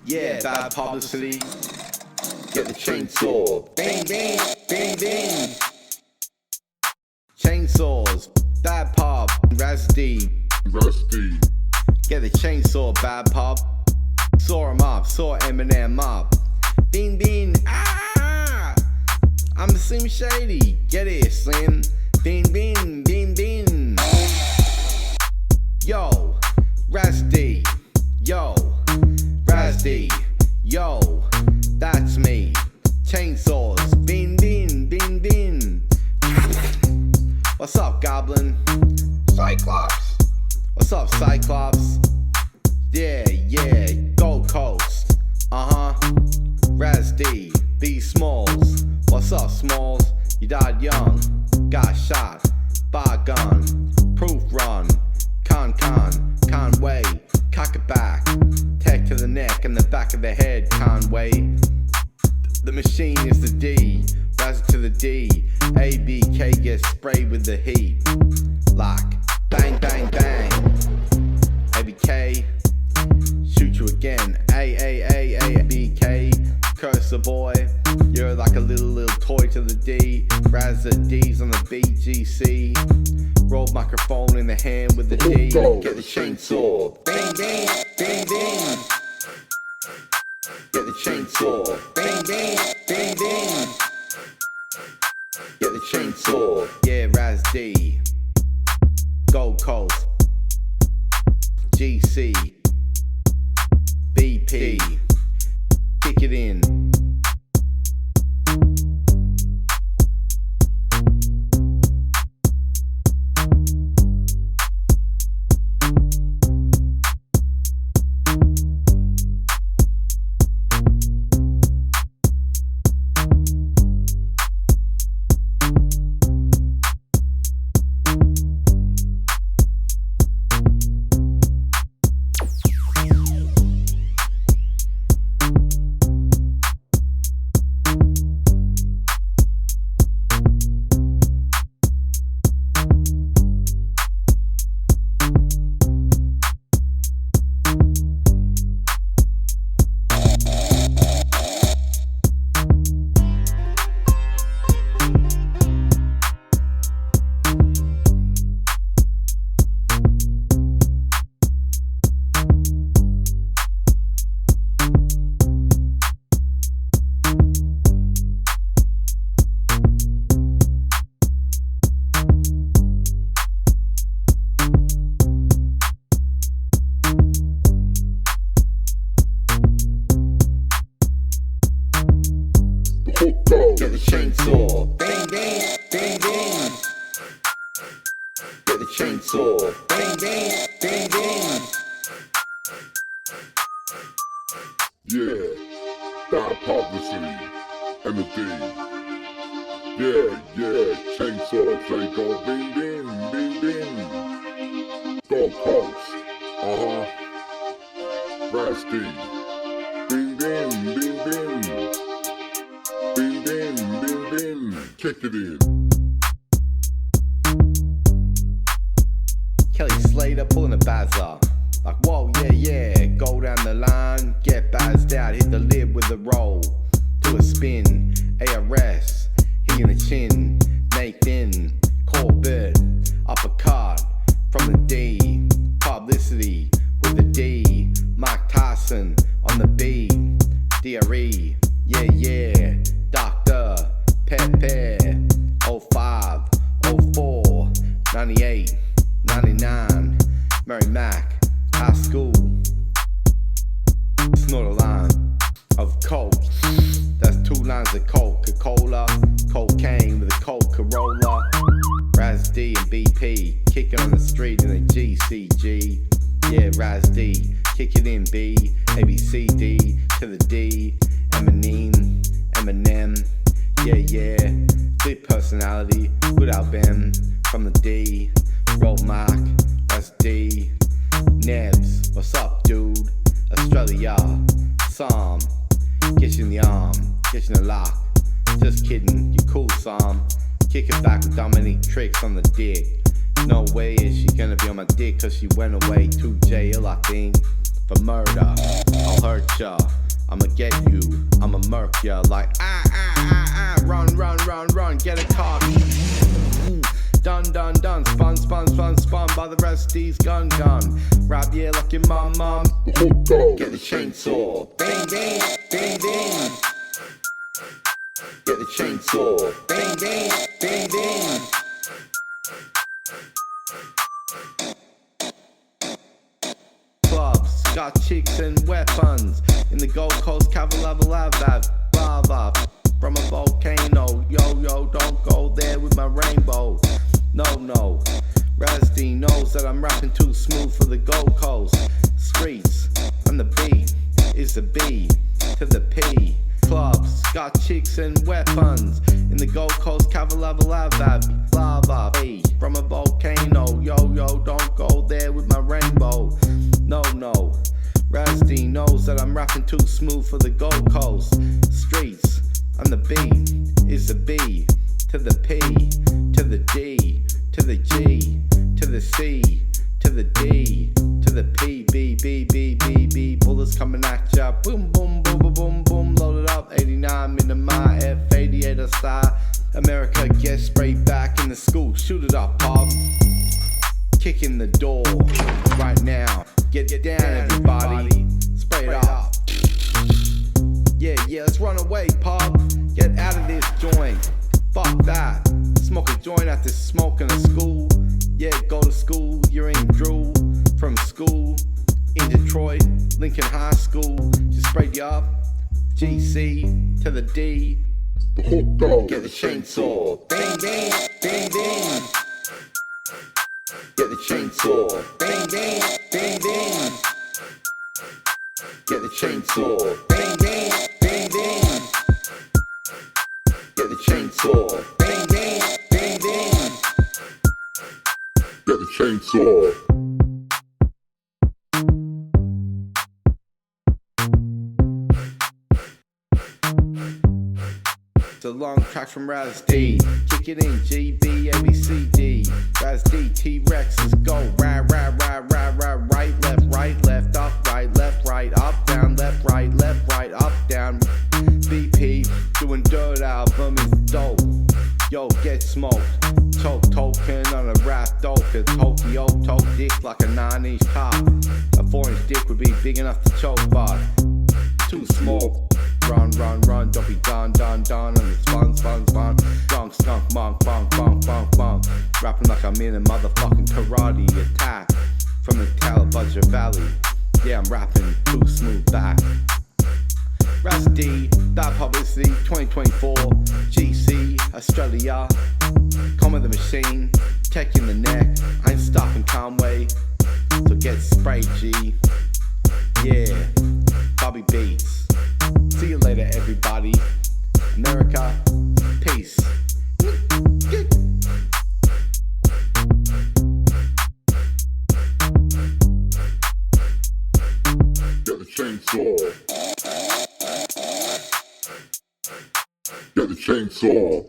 Yeah, bad publicity. Get the chainsaw. Bing, bing, bing, bing. Chainsaws. Bad pub. Razza-D. Get the chainsaw, bad pub. Saw him up, saw Eminem up. Bing, bing, ah! I'm the Slim Shady. Get it, Slim. Bing, bing, bing, bing. Yo, Razza-D. Yo, Razza-D. Yo, that's me. Chainsaws. Bing, bing, bing, bing. What's up, Goblin? Cyclops. What's up, Cyclops? Yeah, yeah, Gold Coast. Razza-D, B Smalls. What's up, Smalls? You died young, got shot by a gun. Proof run, can't wait. Cock it back, tech to the neck and the back of the head, can't wait. The machine is the D, Razza to the D. ABK gets sprayed with the heat. Like, bang, bang, bang. ABK, shoot you again. ABK, curse the boy. You're like a little toy to the D. Razza-D's on the BGC. Roll microphone in the hand with the D. Get the chainsaw. Bing, bing, bing, bing. Get the chainsaw. Bing, bing, bing, bing. Get the chainsaw. Yeah, Razza-D. Gold Coast. GC. BP. Kick it in. Get the chainsaw. Bang, bang, bang, bang. Get the chainsaw. Bang, bang, bang, bang. Yeah, bad publicity and the D. Yeah, chainsaw, they go bing, bing, bing, bing. Gold Coast. Razza-D. Bing, bing, bing, bing. Bing, bing, bing, bing. Kick it in. Kelly Slater pulling a bazzer. Like, whoa, yeah, go down the line, get bazzed out, hit the lid with the roll. Do a spin, ARS, he in the chin, Nathan, Corbett, uppercut from the D, publicity with the D, Mike Tyson on the B, DRE, yeah, Dr. Pepe, 05, 04, 98, 99, Mary Mac, high school, snort a line of coke. That's 2 lines of Coca-Cola, cocaine with a Coke Corolla. Razza-D and BP, kicking on the street in a GCG. Yeah, Razza-D, kick it in B, ABCD to the D. Eminem, yeah, good personality, good album from the D. Roll Mark, Razza-D. Nebs, what's up, dude? Australia, Psalm, get you in the arm, get you in the lock. Just kidding, you cool, Psalm. Kick it back with Dominique tricks on the dick. No way is she gonna be on my dick, cause she went away to jail, I think. for murder. I'll hurt ya, I'ma get you, I'ma murk ya like run, run, run, run, get a car. Done, done, done, spun, spun, spun, spun by the Razza-D's gun. Rap yeah like your mum. Get the chainsaw, bang, bang, bang, bang. Get the chainsaw, bang, bang, bang, bang. Clubs, got chicks and weapons. In the Gold Coast, lava from a volcano. Yo, don't go there with my rainbow. No, Razza-D knows that I'm rapping too smooth for the Gold Coast. Streets, and the B is the B to the P. Clubs, got chicks and weapons. In the Gold Coast, lava from a volcano. Yo, don't go there with my rainbow. No, Razza-D knows that I'm rapping too smooth for the Gold Coast. Streets, and the B is the B to the P to the D to the G to the C to the D to the P. B. Bullets coming at ya. Boom, boom, boom, boom, boom, boom. Loaded up. 89 in my F88 style. America gets sprayed back in the school. Shoot it up, pop. Kick in the door right now. Get down, everybody. Spray it up. Yeah, let's run away, pop. Get out of this joint. Fuck that. Smoke a joint after smoking a school. Yeah, go to school. You're in Drew. From school in Detroit, Lincoln High School. Just sprayed you up. GC to the D. Get the chainsaw. Bang, bang, bang, bang. Get the chainsaw. Bang, bang, bang, bang. Get the chainsaw. Bang, bang, bang, bang. Get the chainsaw. Bang, bang, bang, bang. Get the chainsaw. It's a long track from Razza-D. Kick it in, G, B, A, B, C, D. Razza-D, T-Rex, let's go. Right, left, up, right, up, down, left, right, up, down. BP, doing dirt album is dope. Yo, get smoked. Choke token on a rap dope. Cause Tokyo toke dick like a 9-inch cock. A 4-inch dick would be big enough to choke, but too small. Run, don't be done on the spun. Skunk, monk, bunk. Rapping like I'm in a motherfucking karate attack from the Talabudger Valley. Yeah, I'm rapping too smooth back. Razza-D, that publicity, 2024. GC, Australia. Come with the machine, tech in the neck. I ain't stopping Conway, so get sprayed, G. Yeah, Bobby Beats. See you later, everybody. America, peace. Get the chainsaw. Get the chainsaw.